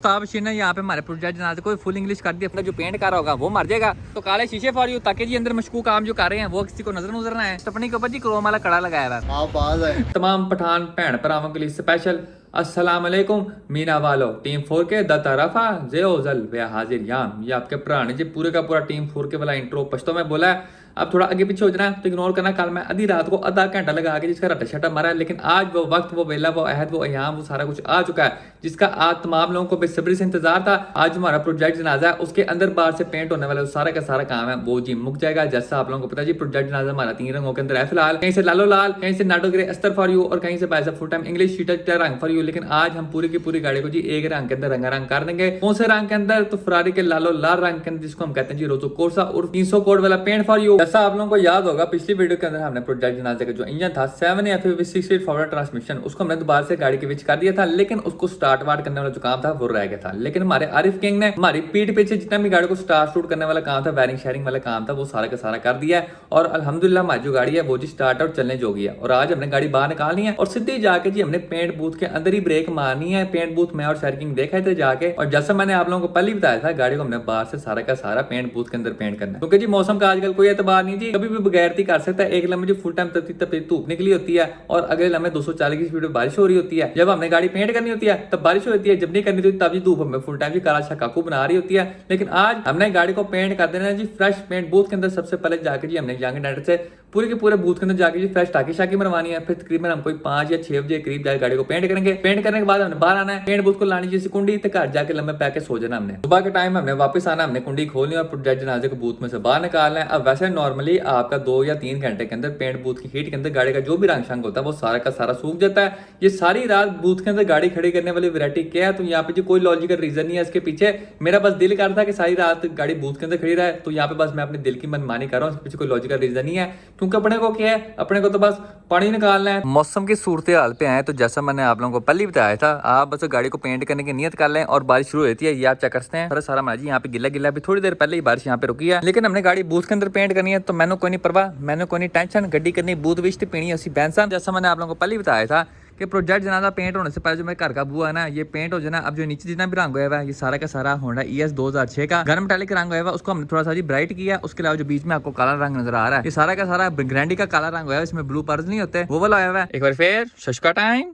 ताबशीर ने यहाँ पे हमारे प्रोजेक्ट जनाजे को फुल इंग्लिश कर दिया। अपना जो पेंट कर रहा होगा वो मर जाएगा। तो काले शीशे फॉर यू, ताकि जी अंदर मशकूक काम जो कर रहे हैं वो किसी को नजर ना आए। स्टपनी के ऊपर जी क्रोम वाला कड़ा लगाया हुआ है। तमाम पठान भैन भरावां के लिए स्पेशल अस्सलाम वालेकुम मीना वालो। टीम 4 के द तरफा जेओजल वे हाजिर याम। ये आपके पुराने जी पूरे का पूरा टीम 4 के वाला इंट्रो पश्तो में बोला है। अब थोड़ा आगे पीछे हो जाना तो इग्नोर करना। कल मैं आधी रात को आधा घंटा लगा के जिसका रट्टा शट्टा मारा है, लेकिन आज वो वक्त, वो वेला, वो अहद, वो अयाम, वो सारा कुछ आ चुका है जिसका आज तमाम लोगों को बेसब्री से इंतजार था। आज हमारा प्रोजेक्ट जनाजा है, उसके अंदर बाहर से पेंट होने वाला सारा का सारा काम है वो जी मुक जाएगा। जैसा आप लोगों को पता है जी प्रोजेक्ट जनाजा हमारा 3 रंगों के अंदर है फिलहाल। कहीं से लालो लाल, कहीं से नाटो ग्रे अस्तर फॉर यू और कहीं से पैसा फुल टाइम इंग्लिश शीटर रंग फॉर यू। लेकिन आज हम पूरी की पूरी गाड़ी को जी एक रंग के अंदर रंगारंग कर देंगे। कौन से रंग के अंदर? तो फरारी के लालो लाल रंग के अंदर, जिसको हम कहते हैं जी रोजो कोर्सा और 300 कोड वाला पेंट फॉर यू। जैसा आप लोगों को याद होगा पिछली वीडियो के अंदर हमने प्रोजेक्ट जनाजे का जो इंजन था 7AF 6 ट्रांसमिशन, उसको हमने दोबारा से गाड़ी के बीच कर दिया था, लेकिन उसको स्टार्ट वार्ट करने वाला जो काम था वो रह गया था। लेकिन हमारे आरिफ किंग ने हमारी पीठ पीछे जितना भी गाड़ी को स्टार्ट शूट करने वाला काम था, वायरिंग शेयरिंग वाला काम था, वो सारा का सारा कर दिया है। और अल्हम्दुलिल्लाह हमारी जो गाड़ी है वो जी स्टार्ट आउट चलने जोगी है। और आज हमने गाड़ी बाहर निकालनी है और सीधे जाके जी हमने पेंट बूथ के अंदर ही ब्रेक मारनी है। पेंट बूथ में और शेयरिंग देखा थे जाके, और जैसा मैंने आप लोगों को पहले बताया था गाड़ी को हमने बाहर से सारा का सारा पेंट बूथ के अंदर पेंट करना है, क्योंकि जी मौसम का आजकल कोई एतबार नहीं जी, कभी भी बगैरती कर सकता है। एक लम्हे जो फुल टाइम तपती धूप निकली होती है और अगले लम्हे 240 की स्पीड में बारिश हो रही होती है। जब हमने गाड़ी पेंट करनी होती है तब बारिश होती है, जब नहीं करनी होती तब जी धूप हमें फुल टाइम जी काला काकू बना रही होती है। लेकिन आज हमने गाड़ी को पेंट कर देना है जी फ्रेश पेंट बूथ के अंदर। सबसे पहले जाके जी हमने यंग डायरेक्टर से पूरे के पूरे बूथ के अंदर जाके जी फ्रेश टाकी शाकी मरवानी है। फिर तकरीबन हम कोई 5 या 6 बजे करीब जाके गाड़ी को पेंट करेंगे। पेंट करने के बाद हमने बाहर आना है, पेंट बूथ को लानी जैसी कुंडी, तो घर जाके लम्बे पैके सो जाना। हमने सुबह के टाइम हमने वापस आना, हमने कुंडी खोलनी और प्रोजेक्ट जनाजे को बूथ में से बाहर निकालना है। अब वैसे नॉर्मली आपका 2 या 3 घंटे के अंदर पेंट बूथ की हीट के अंदर गाड़ी का जो भी रंग शंग होता है वो सारा का सारा सूख जाता है। ये सारी रात बूथ के अंदर गाड़ी खड़ी करने वाली वैरायटी क्या है? तो यहाँ पे जी कोई लॉजिकल रीजन नहीं है इसके पीछे। मेरा बस दिल कर रहा था कि सारी रात गाड़ी बूथ के अंदर खड़ी रहे, तो यहाँ पे बस मैं अपने दिल की मनमानी कर रहा हूँ। इसके पीछे कोई लॉजिकल रीजन नहीं है, क्योंकि अपने को क्या है, अपने को तो बस पानी निकालना है। मौसम की सूरत हाल पे आए तो जैसा मैंने आप लोगों को पहले बताया था, आप बस गाड़ी को पेंट करने की नियत कर लें और बारिश शुरू होती है। ये आप चेक करते हैं सारा हमारा जी यहाँ पे गिला गिला, भी थोड़ी देर पहले ही बारिश यहाँ पे रुकी है। लेकिन हमने गाड़ी बूथ के अंदर पेंट करनी है तो मैंने कोई नहीं परवाह, मैंने कोई नहीं टेंशन। गड्डी करनी बूथ विच पीनी उसी बैंसा। जैसा मैंने आप लोगों को पहले ही बताया था कि प्रोजेक्ट जनाजा पेंट होने से पहले जो मेरे घर का बुआ है ना, ये पेंट हो जाना। अब जो नीचे जितना भी रंग होया हुआ है ये सारा का सारा होंडा ES 2006 का गरम मेटालिक रंग होया हुआ है, उसको हमने थोड़ा सा जी ब्राइट किया। उसके अलावा जो बीच में आपको काला रंग नजर आ रहा है ये सारा का सारा ग्रैंडी का काला रंग होया है, इसमें ब्लू पर्ल्स नहीं होते, वो वाला होया हुआ है। एक बार फिर शशका टाइम,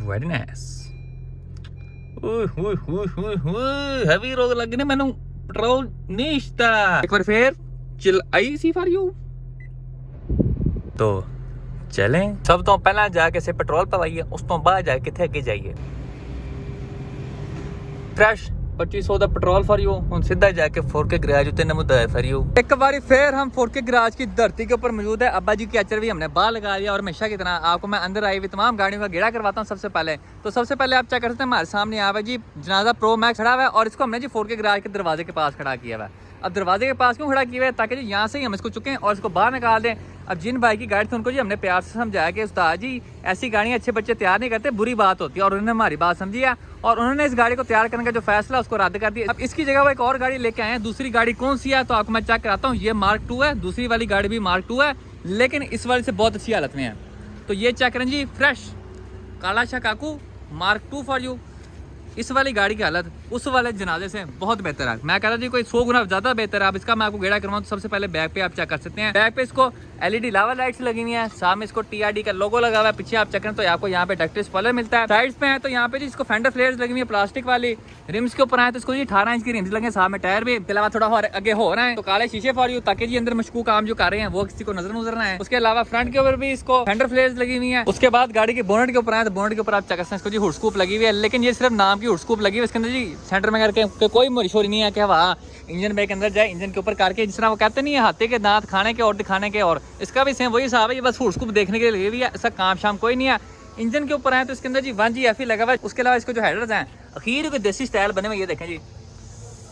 वेरी नाइस। हैवी रोग लगने मैंने पेट्रोल निश्ता। एक बार फिर chill I see for you. तो चलें, सब तो पहला जाके से पेट्रोल पवाइए, उस तो बाद जाके किथे अगे जाइए। फ्रेश 2500 दा पेट्रोल फॉर यू। हुन सीधा जाके 4K गैराज उते नमुदा फॉर यू। एक बारी फिर हम 4K गैराज की धरती के ऊपर मौजूद है। अब्बा जी की अचर भी हमने बाहर लगा दिया और हमेशा की तरह आपको मैं अंदर आई हुई तमाम गाड़ियों का गेड़ा करवाता हूँ। सबसे पहले आप चेक करते हैं, हमारे सामने यहाँ पे जी जनाजा प्रो मैक्स खड़ा हुआ है और इसको हमने जी 4K गैराज के दरवाजे के पास खड़ा किया हुआ है। अब दरवाजे के पास क्यों खड़ा किया है? ताकि जी यहाँ से ही हम इसको चुकें और इसको बाहर निकाल दें। अब जिन भाई की गाड़ी थी उनको जी हमने प्यार से समझाया कि उस्ताद जी ऐसी गाड़ियाँ अच्छे बच्चे तैयार नहीं करते, बुरी बात होती है। और उन्होंने हमारी बात समझी है और उन्होंने इस गाड़ी को तैयार करने का जो फैसला उसको रद्द कर दिया। अब इसकी जगह वो एक और गाड़ी लेके आए हैं। दूसरी गाड़ी कौन सी है तो आपको मैं चेक कराता हूँ। ये Mark 2 है, दूसरी वाली गाड़ी भी Mark 2 है, लेकिन इस वाली से बहुत अच्छी हालत में है। तो ये चेक करें जी, फ्रेश काला शाह काकू Mark 2 फॉर यू। इस वाली गाड़ी की हालत उस वाले जनाजे से बहुत बेहतर है। मैं कह रहा जी कोई 100 गुना ज्यादा बेहतर है। अब इसका मैं आपको गेड़ा करवाऊँ तो सबसे पहले बैक पे आप चेक कर सकते हैं। बैक पे इसको LED लावा लाइट्स लगी हुई है, सामने इसको TRD का लोगो लगा हुआ है। पीछे आप चेक करें तो आपको यहाँ पे डक्ट स्पॉइलर मिलता है। साइड्स पे है तो यहाँ पे जी इसको फेंडर फ्लेयर्स लगी हुई है प्लास्टिक वाली। रिम्स के ऊपर आए तो इसको जी 18 इंच की रिम्स लगे, साथ में टायर भी। इसके अलावा थोड़ा और आगे हो रहा है तो काले शीशे फॉर यू, ताकि जी अंदर मशकूक काम जो कर रहे हैं वो किसी को नजर ना आए। उसके अलावा फ्रंट के ऊपर भी इसको फेंडर फ्लेयर्स लगी हुई है। उसके बाद गाड़ी के बोनेट के ऊपर आए तो बोनेट के ऊपर आप चेक करते हैं इसको जी हुड स्कूप लगी हुई है, लेकिन ये सिर्फ नाम की हुड स्कूप लगी हुई है। इसके अंदर जी सेंटर में करके कोई मोरी नहीं है कि वाह इंजन पे के अंदर जाए, इंजन के ऊपर करके जिस तरह वो कहते नहीं है हाथे के दांत खाने के और दिखाने के, और इसका भी सेम वही हिसाब है। ये बस हुड स्कूप देखने के लिए भी है, ऐसा काम शाम कोई नहीं है। इंजन के ऊपर आए तो इसके अंदर जी 1GFE लगा हुआ है। उसके अलावा इसको जो हेडर्स हैं आखिर के देसी स्टाइल बने हुए, ये देखें जी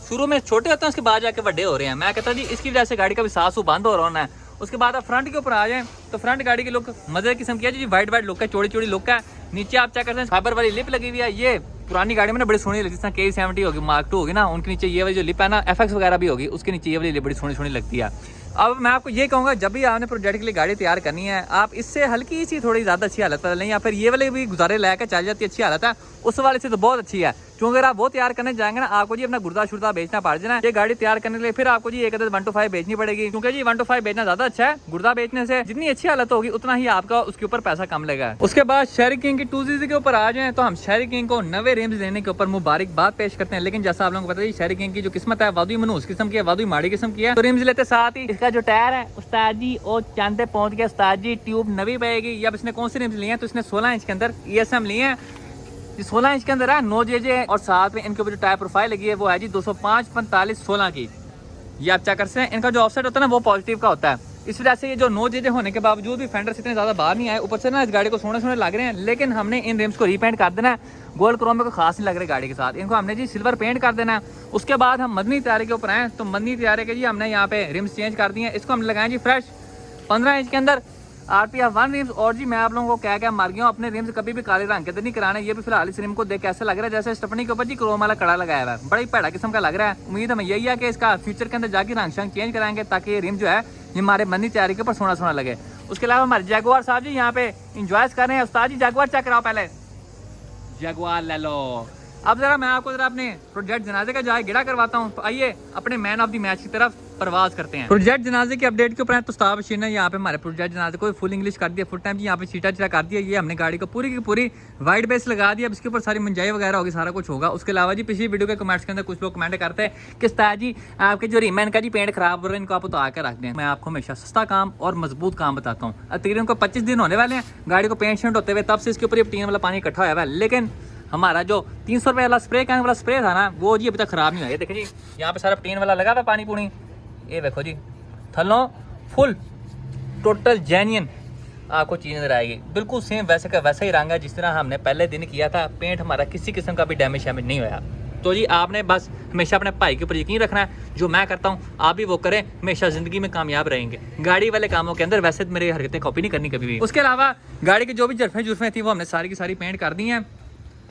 शुरू में छोटे होते हैं उसके बाद जाके बड़े हो रहे हैं। मैं कहता जी इसकी वजह से गाड़ी का भी सांस बंद हो रहा है। उसके बाद आप फ्रंट के ऊपर आ जाएं तो फ्रंट गाड़ी की लुक मजे किस्म की है जी, वाइट लुक है, चौड़ी लुक है। नीचे आप क्या करते हैं फाइबर वाली लिप लगी हुई है। ये पुरानी गाड़ी में ना बड़ी सोहनी लगती है, K70 होगी, Mark 2 होगी ना, उनके नीचे ये वाली जो लिप है ना FX वगैरह भी होगी, उसके नीचे ये वाली लिप बड़ी सोहनी लगती है। अब मैं आपको ये कहूँगा, जब भी आपने प्रोजेक्ट के लिए गाड़ी तैयार करनी है, आप इससे हल्की सी थोड़ी ज़्यादा अच्छी हालत पर लें, या फिर ये वाले भी गुजारे लायक चल जाती है अच्छी हालत है, उस वाले से तो बहुत अच्छी है। क्योंकि अगर आप वो तैयार करने जाएंगे ना, आपको जी अपना गुर्दा शुर्दा बेचना पड़ जाना। ये गाड़ी तैयार करने के लिए फिर आपको जी एक अदद 1 to 5 बेचनी पड़ेगी, क्योंकि जी 1 to 5 बेचना ज्यादा अच्छा है। गुर्दा बेचने से जितनी अच्छी हालत होगी उतना ही आपका उसके ऊपर पैसा कम लगेगा। उसके बाद शेरी किंग की 2CC के ऊपर आ जाए तो हम शेरी किंग को 90 रिम्स देने के ऊपर मुबारकबाद पेश करते हैं। लेकिन जैसा आप लोगों को पता है, शेरी किंग की जो किस्मत है वादुई मनूस किस्म की है, वादुई माड़ी किस्म की है। तो रिम्स लेते साथ ही इसका जो टायर है उस्ताद जी वो चांद पे पहुंच गया। उस्ताद जी ट्यूब नवी पाएगी। अब इसने कौन सी रिम्स लिए हैं, तो इसने 16 इंच के अंदर ESM लिए हैं। 16 इंच के अंदर है 9 JJ, और साथ में इनके ऊपर जो टायर प्रोफाइल लगी है वो है जी 205/45/16 की। ये आप चेक कर सकते हैं। इनका जो ऑफसेट होता है ना वो पॉजिटिव का होता है। इस वजह से ये जो 9 JJ होने के बावजूद भी फेंडर्स इतने ज़्यादा बाहर नहीं आए। ऊपर से ना इस गाड़ी को सोने लग रहे हैं, लेकिन हमने इन रिम्स को रीपेंट कर देना है। गोल्ड क्रोम में कोई खास नहीं लग रही गाड़ी के साथ, इनको हमने जी सिल्वर पेंट कर देना है। उसके बाद हम मदनी तैयारी के ऊपर आए, तो मदनी तैयारी के जी हमने यहाँ पे रिम्स चेंज कर दिए हैं। इसको हमने लगाए जी फ्रेश 15 इंच के अंदर RPF 1 रिम्स। और जी मैं आप लोगों को क्या मार गया हूँ, अपने रिम्स कभी भी काले रंग के तो नहीं कराने। ये भी फिलहाल इस रिम को देख कैसे लग रहा है, जैसे स्टेफनी के ऊपर जी क्रोम वाला कड़ा लगाया हुआ है, बड़ा ही पैड़ा किस्म का लग रहा है। उम्मीद हमें यही है कि इसका फ्यूचर के अंदर जाके रंग शंग चेंज कराएंगे, ताकि ये रिम जो है ये हमारे मदनी तैयारी के ऊपर सोना लगे। उसके अलावा हमारे जैगुआर साहब जी यहाँ पे इंजॉय कर रहे हैं। उस्ताद जी जैगुआर चेक कराओ, पहले जैगुआर ले लो। अब जरा मैं आपको जरा अपने प्रोजेक्ट जनाजे का जाए गिड़ा करवाता हूँ। तो आइए अपने मैन ऑफ द मैच की तरफ प्रवास करते हैं। प्रोजेक्ट जनाजे की अपडेट के ऊपर तो उस्ताद बशीर ने यहाँ पे हमारे प्रोजेक्ट जनाजे को फुल इंग्लिश कर दिया, फुल टाइम जी यहाँ पे चीटा कर दिया। ये हमने गाड़ी को पूरी की पूरी वाइट बेस लगा दिया। अब इसके ऊपर सारी मंजाई वगैरह होगी, सारा कुछ होगा। उसके अलावा जी पिछली वीडियो के कमेंट्स के अंदर कुछ लोग कमेंट करते हैं कि उस्ताद जी आपके जो रिम है इनका जी पेंट खराब हो रहा है, इनको आप उतार के रख दें। मैं आपको हमेशा सस्ता काम और मजबूत काम बताता हूँ। तकरीबन को 25 दिन होने वाले हैं गाड़ी को पेंट शेंट होते हुए, तब से इसके ऊपर टीन वाला पानी इकट्ठा हुआ है। लेकिन हमारा जो 300 रुपये वाला स्प्रे कैन वाला स्प्रे था ना, वो जी अभी तक खराब नहीं हुआ। ये देखिए जी यहाँ पे सारा टीन वाला लगा हुआ पानी पूनी, ये देखो जी थलों फुल टोटल जेन्युइन आपको चीज़ नजर आएगी। बिल्कुल सेम वैसे का वैसा ही रंग है जिस तरह हमने पहले दिन किया था। पेंट हमारा किसी किस्म का भी डैमेज शैमेज नहीं हुआ। तो जी आपने बस हमेशा अपने भाई के ऊपर यकीन रखना है। जो मैं करता हूँ आप भी वो करें, हमेशा ज़िंदगी में कामयाब रहेंगे। गाड़ी वाले कामों के अंदर वैसे मेरी हरकतें कॉपी नहीं करनी कभी भी। उसके अलावा गाड़ी की जो भी जरफें थी वो हमने सारी की सारी पेंट कर दी हैं।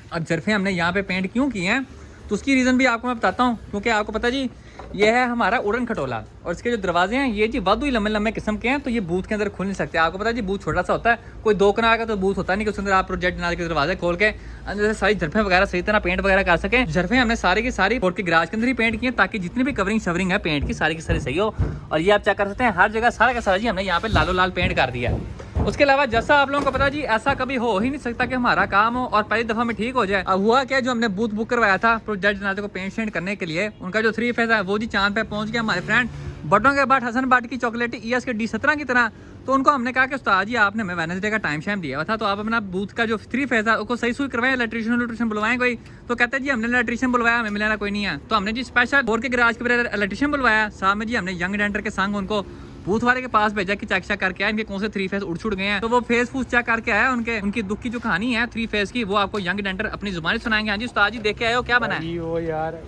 अब जरफे हमने यहाँ पे पेंट क्यों किए हैं, तो उसकी रीज़न भी आपको मैं बताता हूँ। क्योंकि आपको पता जी ये है हमारा उड़न खटोला, और इसके जो दरवाजे हैं ये जी वादुई लंबे लंबे किस्म के हैं, तो ये बूथ के अंदर खुल नहीं सकते। आपको पता है जी बूथ छोटा सा होता है, कोई 2 कनाल का तो बूथ होता नहीं कि उसके अंदर आप प्रोजेक्ट बना के दरवाजे खोल के अंदर से सारी जरफें वगैरह सही तरह पेंट वगैरह कर सकें। जरफें हमने सारी की सारी बोर्ड के गैराज के अंदर ही पेंट किए, ताकि जितनी भी कवरिंग शवरिंग है पेंट की सारी सही हो। और ये आप चेक कर सकते हैं हर जगह सारा का सारा जी हमने यहाँ पे लालो लाल पेंट कर दिया है। उसके अलावा जैसा आप लोगों को पता जी ऐसा कभी हो ही नहीं सकता कि हमारा काम हो और पहली दफा में ठीक हो जाए। अब हुआ क्या, जो हमने बूथ बुक करवाया था प्रोजेक्ट जनाजे को पेंट शेंट करने के लिए, उनका जो 3 फेज है वो जी चांद पे पहुंच गया। हमारे फ्रेंड बटों के बाद हसन बाट की चॉकलेटी ES के D17 की तरह। तो उनको हमने कहा कि उस्ताद जी आपने हमें वेडनेसडे का टाइम शाइम दिया हुआ था, तो आप अपना बूथ का जो 3 फेज है उसको सही सुई करवाएं, इलेक्ट्रिशियन बुलवाएं कोई। तो कहते हैं जी हमने इलेक्ट्रिशियन बुलवाया, हमें मिलाना कोई नहीं है। तो हमने जी स्पेशल बोर के गैराज के ऊपर इलेक्ट्रिशियन बुलवाया। साथ में जी हमने यंग डेंटर के संग उनको बूथ वाले के पास भेजा कि चेक करके आए इनके कौन से 3 फेज उड़ छुड़ गए हैं। तो वो फेस फूस चेक करके आया, उनकी दुख की जो कहानी है 3 फेज की वो आपको यंग डेंटर अपनी जुबानी सुनाएंगे। हाँ जी उस्ताद जी देख के आए हो, क्या बना है? वो यार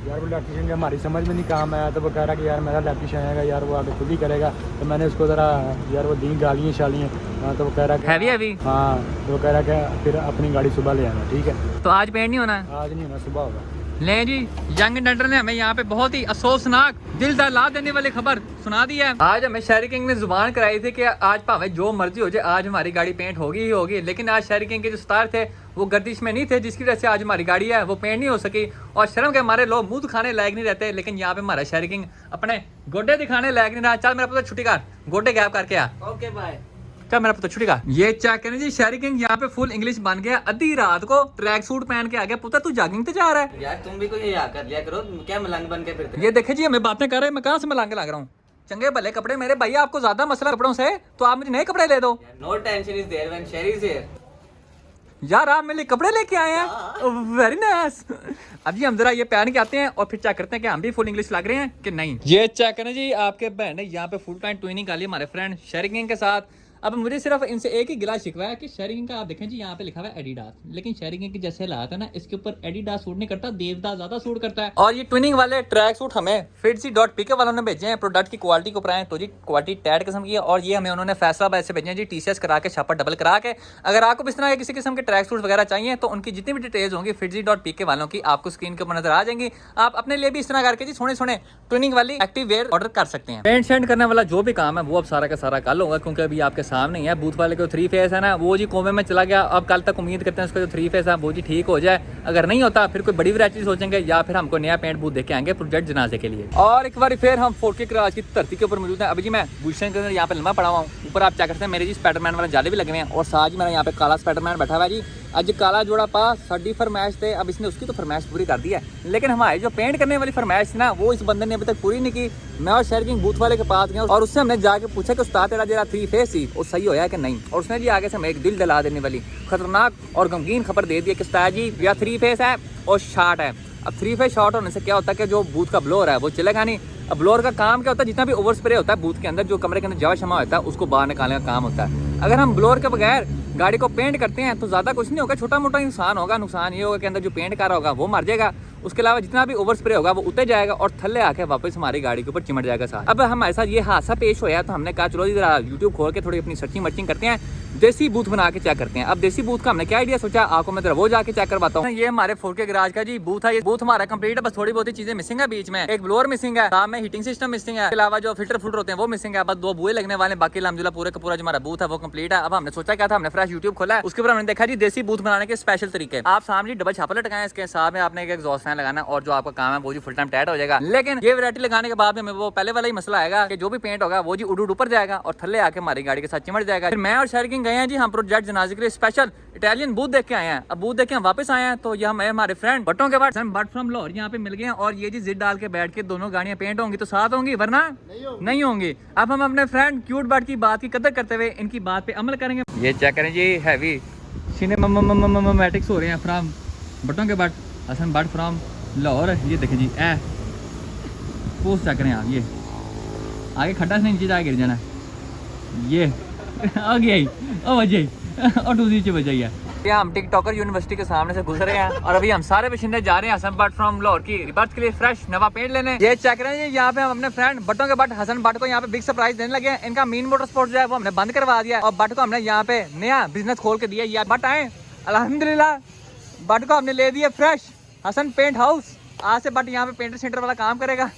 वो इलेक्ट्रिशियन हमारी समझ में नहीं काम आया, तो वो कह रहा कि यार मेरा इलेक्ट्रिशियन आएगा यार, वो आगे खुद ही करेगा। तो मैंने उसको ज़रा यार वो दी गालियाँ शालियाँ। हाँ तो वो कह रहा हैवी हाँ, तो वो कह रहा कि फिर अपनी गाड़ी सुबह ले आना। ठीक है, तो आज पेंट नहीं होना? आज नहीं होना, सुबह होगा। ले जी यंग डेंटर ने हमें यहाँ पे बहुत ही अफसोसनाक दिल दहला देने वाली खबर सुना दी है। आज हमें शेरी किंग ने जुबान कराई थी कि आज भावे जो मर्जी हो जाए आज हमारी गाड़ी पेंट होगी ही होगी। लेकिन आज शेरी किंग के जो स्टार थे वो गर्दिश में नहीं थे, जिसकी वजह से आज हमारी गाड़ी है वो पेंट नहीं हो सकी। और शर्म के हमारे लोग मुंह दिखाने लायक नहीं रहते, लेकिन यहाँ पे हमारा शेरी किंग अपने गोडे दिखाने लायक नहीं रहा। चल मेरा पुत्र छुट्टी कर, गोडे गैप करके आ। Okay bye. क्या मेरा पुत्र छुट्टी का ये चेक करें जी। शेरी किंग यहाँ पे फुल इंग्लिश बन गया, आधी रात को ट्रैक सूट पहन के आ गया। पुत्र तू जॉगिंग पे जा रहा है यार, तुम भी कोई ये कर लिया करो, क्या मलंग बन के फिरते? ये देखे जी हमें बातें कर रहे हैं, मैं कहाँ से मलंग लग रहा हूँ? चंगे भले कपड़े मेरे भैया, आपको ज्यादा मसला कपड़ों से तो आप मुझे नए कपड़े ले दो। No tension is there when Sherry is here. यार आप मेरे लिए कपड़े लेके आए हैं, वेरी नाइस। अब जी हम जरा ये पहन के आते हैं और फिर चेक करते हैं कि हम भी फुल इंग्लिश लग रहे हैं कि नहीं। ये चेक करें जी, आपके बहन ने यहाँ पे फुल टाइम ट्विनिंग कर ली हमारे फ्रेंड शेरी किंग के साथ। अब मुझे सिर्फ इनसे एक ही गिला शिकवा है कि शेरिंग का आप देखें जी यहाँ पे लिखा हुआ है एडिडास, लेकिन शेरिंग की जैसे लाता है ना इसके ऊपर एडिडास सूट नहीं करता, देवदास ज्यादा सूट करता है। और ये ट्विनिंग वाले ट्रैक सूट हमें फिटसी.pk वालों ने भेजे हैं। प्रोडक्ट की क्वालिटी के ऊपर आए तो जी क्वालिटी टैट किस्म की है, और ये हमें उन्होंने फैसलाबाद से भेजे हैं जी TCS करा के, छापा डबल करा के। अगर आपको इस तरह के किसी किस्म के ट्रैक सूट वगैरह चाहिए तो उनकी जितनी भी डिटेल्स होंगी फिटसी.pk वालों की आपको स्क्रीन के ऊपर नजर आ जाएंगी। आप अपने लिए भी इस तरह करके जी सोने सोने ट्विनिंग वाली एक्टिव वेयर ऑर्डर कर सकते हैं। पेंट शेंट करने वाला जो भी काम है वो अब सारा का सारा कल होगा, क्योंकि अभी आपके सामने ही है। बूथ वाले को 3 फेस है ना, वो जी कोमे में चला गया। अब कल तक उम्मीद करते हैं उसका जो 3 फेस है वो जी ठीक हो जाए। अगर नहीं होता फिर कोई बड़ी वैरायटी सोचेंगे या फिर हमको नया पेंट बूथ देके आएंगे प्रोजेक्ट जनाजे के लिए। और एक बार फिर हम 4K क्राज की धरती के ऊपर मौजूद है। अभी जी मैं भूषण के अंदर यहाँ पे लंबा पड़ा हुआ हूँ। ऊपर आप चेक करते हैं मेरे जी स्पाइडरमैन वाले जाले भी लगे हुए हैं, और साथ ही मेरा यहाँ पे काला स्पाइडरमैन बैठा हुआ है जी। आज काला जोड़ा पा साड़ी फरमाइश थे, अब इसने उसकी तो फरमाइश पूरी कर दी है, लेकिन हमारी जो पेंट करने वाली फरमाइश थी ना वो इस बंदे ने अभी तक पूरी नहीं की। मैं और शेरिंग बूथ वाले के पास गया और उससे हमने जाके पूछा कि उस्ताद तेरा जरा 3 फेस थी वो सही होया कि नहीं, और उसने जी आगे से हमें एक दिल दला देने वाली खतरनाक और गमगीन खबर दे दी कि उस्ताद जी या 3 फेस है और शॉर्ट है। अब 3 फेस शॉर्ट होने से क्या होता है कि जो बूथ का ब्लोअर है वो चलेगा नहीं। अब ब्लोअर का काम क्या होता है, जितना भी ओवर स्प्रे होता है बूथ के अंदर, जो कमरे के अंदर जवा शमा होता है उसको बाहर निकालने का काम होता है। अगर हम ब्लोअर के बगैर गाड़ी को पेंट करते हैं तो ज़्यादा कुछ नहीं होगा, छोटा मोटा नुकसान होगा। नुकसान ये होगा कि अंदर जो पेंट कर रहा होगा वो मर जाएगा, उसके अलावा जितना भी ओवर स्प्रे होगा वो उतर जाएगा और थल्ले आके वापस हमारी गाड़ी के ऊपर चिमट जाएगा साथ। अब हमारे साथ ये हादसा पेश होया तो हमने कहा चलो जरा यूट्यूब खोल के थोड़ी अपनी सर्चिंग मर्चिंग करते हैं, देसी बूथ बना के चेक करते हैं। अब देसी बूथ का हमने क्या आइडिया सोचा, आपको मैं वो जाके चेक करवाता हूँ। ये हमारे 4K गराज का जी बूथ है। ये बूथ हमारा कंप्लीट है, बस थोड़ी बहुत ही चीजें मिसिंग है। बीच में एक ब्लोअर मिसिंग है, साथ में हीटिंग सिस्टम मिसिंग है, इसके अलावा जो फिल्टर फुल्टर होते हैं वो मिसिंग है, बस 2 बुए लगने वाले, बाकी अलहमदुलिल्लाह पूरे का पूरा जो हमारा बूथ है वो कंप्लीट है। अब हमने सोचा क्या था, हमने फ्रेश यूट्यूब खोला है, उसके ऊपर हमने देखा जी देसी बूथ बनाने के स्पेशल तरीके। आप सामने डबल छापा लटकाएं, इसके साथ में आपने एक एग्जॉस्ट फैन लगाना और जो आपका काम है वो जी फुल टाइम टाइट हो जाएगा। लेकिन ये वैरायटी लगाने के बाद में हमें वो पहले वाला ही मसला आएगा कि जो भी पेंट होगा वो जी उड़ ऊपर जाएगा और थल्ले आके हमारी गाड़ी के साथ चिमट जाएगा। फिर मैं और शेरिंग गए हैं जी हम प्रोजेक्ट जनाजे के लिए स्पेशल इटालियन बूथ देख के आए हैं। अब बूथ देख के हम वापस आए हैं तो ये हमारे फ्रेंड बटों के बाद बट फ्रॉम लाहौर यहाँ पे मिल गए हैं, और ये जी जिद डाल के बैठ के दोनों गाड़ियां पेंट होंगी तो साथ होंगी वरना नहीं होंगी। अब हम अपने फ्रेंड क्यूट बट की बात की कदर करते हुए इनकी बात पे अमल करेंगे। ये चेक करें जी हैवी सिनेमैटिक्स हो रहे हैं फ्रॉम बटों के बट हसन बट फ्रॉम लाहौर। ये देखें जी पोस्ट चेक करें आप, ये आगे खड्डा से नीचे जा गिर जाना, ये आ गया वजह और दूसरी चीज बजाई है। हम टिकटॉकर यूनिवर्सिटी के सामने से गुजरे हैं और अभी हम सारे बशिंदे जा रहे हैं हसन बट फ्रॉम लाहौर की रिबर्थ के लिए फ्रेश नवा पेंट लेने। ये चेक करें जी यहाँ पे हम अपने फ्रेंड बटों के बट हसन बट को यहाँ पे बिग सरप्राइज देने लगे हैं। इनका मेन मोटर स्पोर्ट जो है वो हमने बंद करवा दिया और बट को हमने यहाँ पे नया बिजनेस खोल के दिया। ये बट आए अल्हम्दुलिल्लाह, बट को हमने ले दिया फ्रेश हसन पेंट हाउस। आज से बट यहाँ पे पेंटर सेंटर वाला काम करेगा।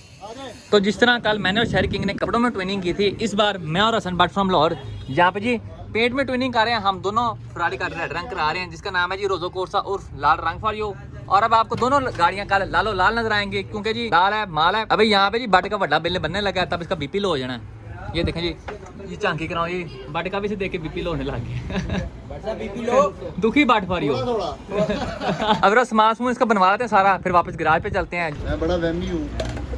तो जिस तरह कल मैंने और शेरिंग ने कपड़ों में ट्विनिंग की थी, इस बार मैं और हसन बट फ्रॉम लाहौर यहाँ पे जी पेंट में ट्विनिंग कर रहे हैं। हम दोनों फरारी का रेड रंग करा रहे हैं जिसका नाम है जी रोजो कोर्सा उर्फ लाल रंग फॉर यू। और अब आपको दोनों गाड़ियां कल लालो लाल नजर आएंगी क्योंकि जी लाल है माल है। अभी यहाँ पे जी बट का बड़ा बिल बनने लगा है, तब इसका बीपी लो हो जाना है। ये देखें जी ये झांकी कराओ, ये बट का भी से देख के बीपी लो होने लग गया। बीपी लो दुखी बाट फॉर यू। अब सामान समूह इसका बनवा लेते हैं सारा, फिर वापस गैराज पे चलते हैं। मैं बड़ा वहमी हूँ।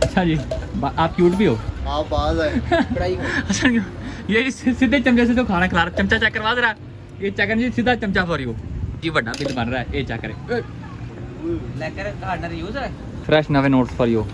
अच्छा जी आप क्यूट भी हो, आप बाज है। ये सीधे चमचे से तो खाना खिला रहा, चमचा चेक करवा दे रहा। ये चेक जी सीधा चमचा फॉर यू जी, बड़ा बिल बन रहा है। ये चेक करें लेकर हार्डनर यूज है फ्रेश नवे नोट्स फॉर यू।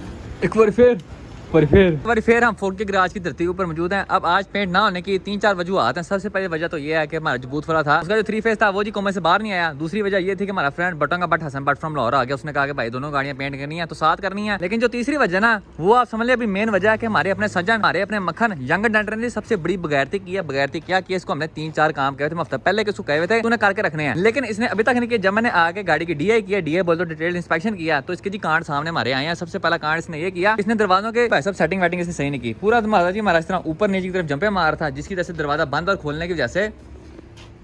एक बार फिर हम 4K गराज की धरती के ऊपर मौजूद हैं। अब आज पेंट ना होने की 3-4 वजूहत हैं। सबसे पहले वजह तो ये है कि हमारा जो बूथ वाला था उसका जो 3 फेस था वो जी कोमे से बाहर नहीं आया। दूसरी वजह ये थी कि हमारा फ्रेंड बटों का बट हसन बट फ्रॉम लाहौर आ गया, उसने कहा कि भाई दोनों गाड़ियां पेंट करनी है तो साथ करनी है। लेकिन जो तीसरी वजह ना वो आप समझ लिया अभी मेन वजह है कि हमारे अपने सज्जन हमारे अपने मक्खन यंग डेंटर ने सबसे बड़ी बगैरती क्या किया, इसको हमने 3-4 काम किए थे हफ्ता पहले के, उसको कहे हुए थे तूने करके रखने हैं, लेकिन इसने अभी तक नहीं किया। जब मैंने आके गाड़ी की डीआई बोल दो डिटेल इंस्पेक्शन किया तो इसके जी कांड सामने हमारे आए हैं। सबसे पहला कांड इसने ये किया, इसने दरवाजों के सब सेटिंग वेटिंग इसने सही नहीं की। पूरा दरवाजा जी हमारा इस तरह ऊपर नीचे की तरफ जंपे मार था, जिसकी वजह से दरवाजा बंद और खोलने की वजह से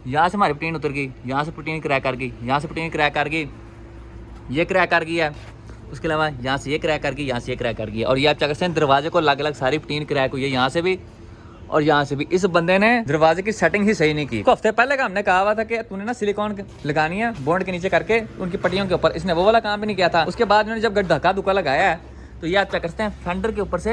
यहाँ से हमारी प्लेन उतर गई, यहाँ से प्लेन क्रैक कर गई, यहाँ से प्लेन क्रैक कर गई, ये क्रैक कर गई है। उसके अलावा यहाँ से ये क्रैक कर गई, यहाँ से ये क्रैक कर गई। और ये आप चेक करते हैं दरवाजे को अलग अलग सारी प्लेन क्रैक हुई है, यहाँ से भी और यहाँ से भी। इस बंदे ने दरवाजे की सेटिंग ही सही नहीं की। हफ्ते पहले का हमने कहा हुआ था कि तूने ना सिलिकॉन लगानी है बॉन्ड के नीचे करके उनकी पट्टियों के ऊपर, इसने वो वाला काम भी नहीं किया था। उसके बाद उन्होंने जब धक्का धुक्का लगाया है तो ये आप चेक करते हैं फेंडर के ऊपर से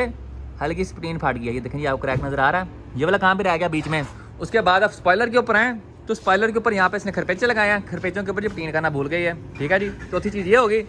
हल्की स्प्रीन फाट गया। ये देखें जी आपको क्रैक नजर आ रहा है, ये वाला काम भी रह गया बीच में। उसके बाद अब स्पॉइलर के ऊपर हैं तो स्पॉइलर के ऊपर यहाँ पे इसने खरपेचे लगाए हैं, खरपेचों के ऊपर जो प्लीन करना भूल गई है। ठीक है जी, चौथी चीज़ ये होगी।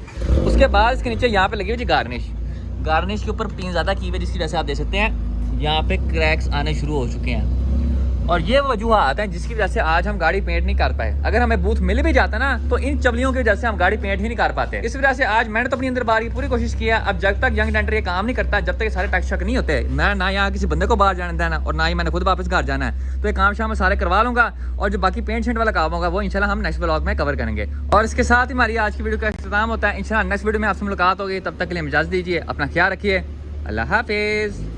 उसके बाद इसके नीचे यहाँ पे लगी हुई जी गार्निश के ऊपर प्लीन ज़्यादा की हुई है, जिसकी वजह से आप देख सकते हैं यहाँ पे क्रैक्स आने शुरू हो चुके हैं। और ये वजूहात हैं जिसकी वजह से आज हम गाड़ी पेंट नहीं कर पाए। अगर हमें बूथ मिल भी जाता ना तो इन चबलियों की वजह से हम गाड़ी पेंट ही नहीं कर पाते। इस वजह से आज मैंने तो अपनी अंदर बार की पूरी कोशिश किया। अब जब तक यंग डेंटर ये काम नहीं करता, जब तक ये सारे टैक्स शक नहीं होते, मैं ना यहाँ किसी बंदे को बाहर जाने देना और ना ही मैंने खुद वापस घर जाना है। तो ये काम शाम में सारे करवा लूंगा और जो बाकी पेंट शेंट वाला काम होगा वो इंशाल्लाह हम नेक्स्ट ब्लॉग में कवर करेंगे। और इसके साथ ही हमारी आज की वीडियो का इख्तिताम होता है। इंशाल्लाह नेक्स्ट वीडियो में आपसे मुलाकात होगी। तब तक के लिए इजाज़त दीजिए, अपना ख्याल रखिए, अल्लाह हाफिज़।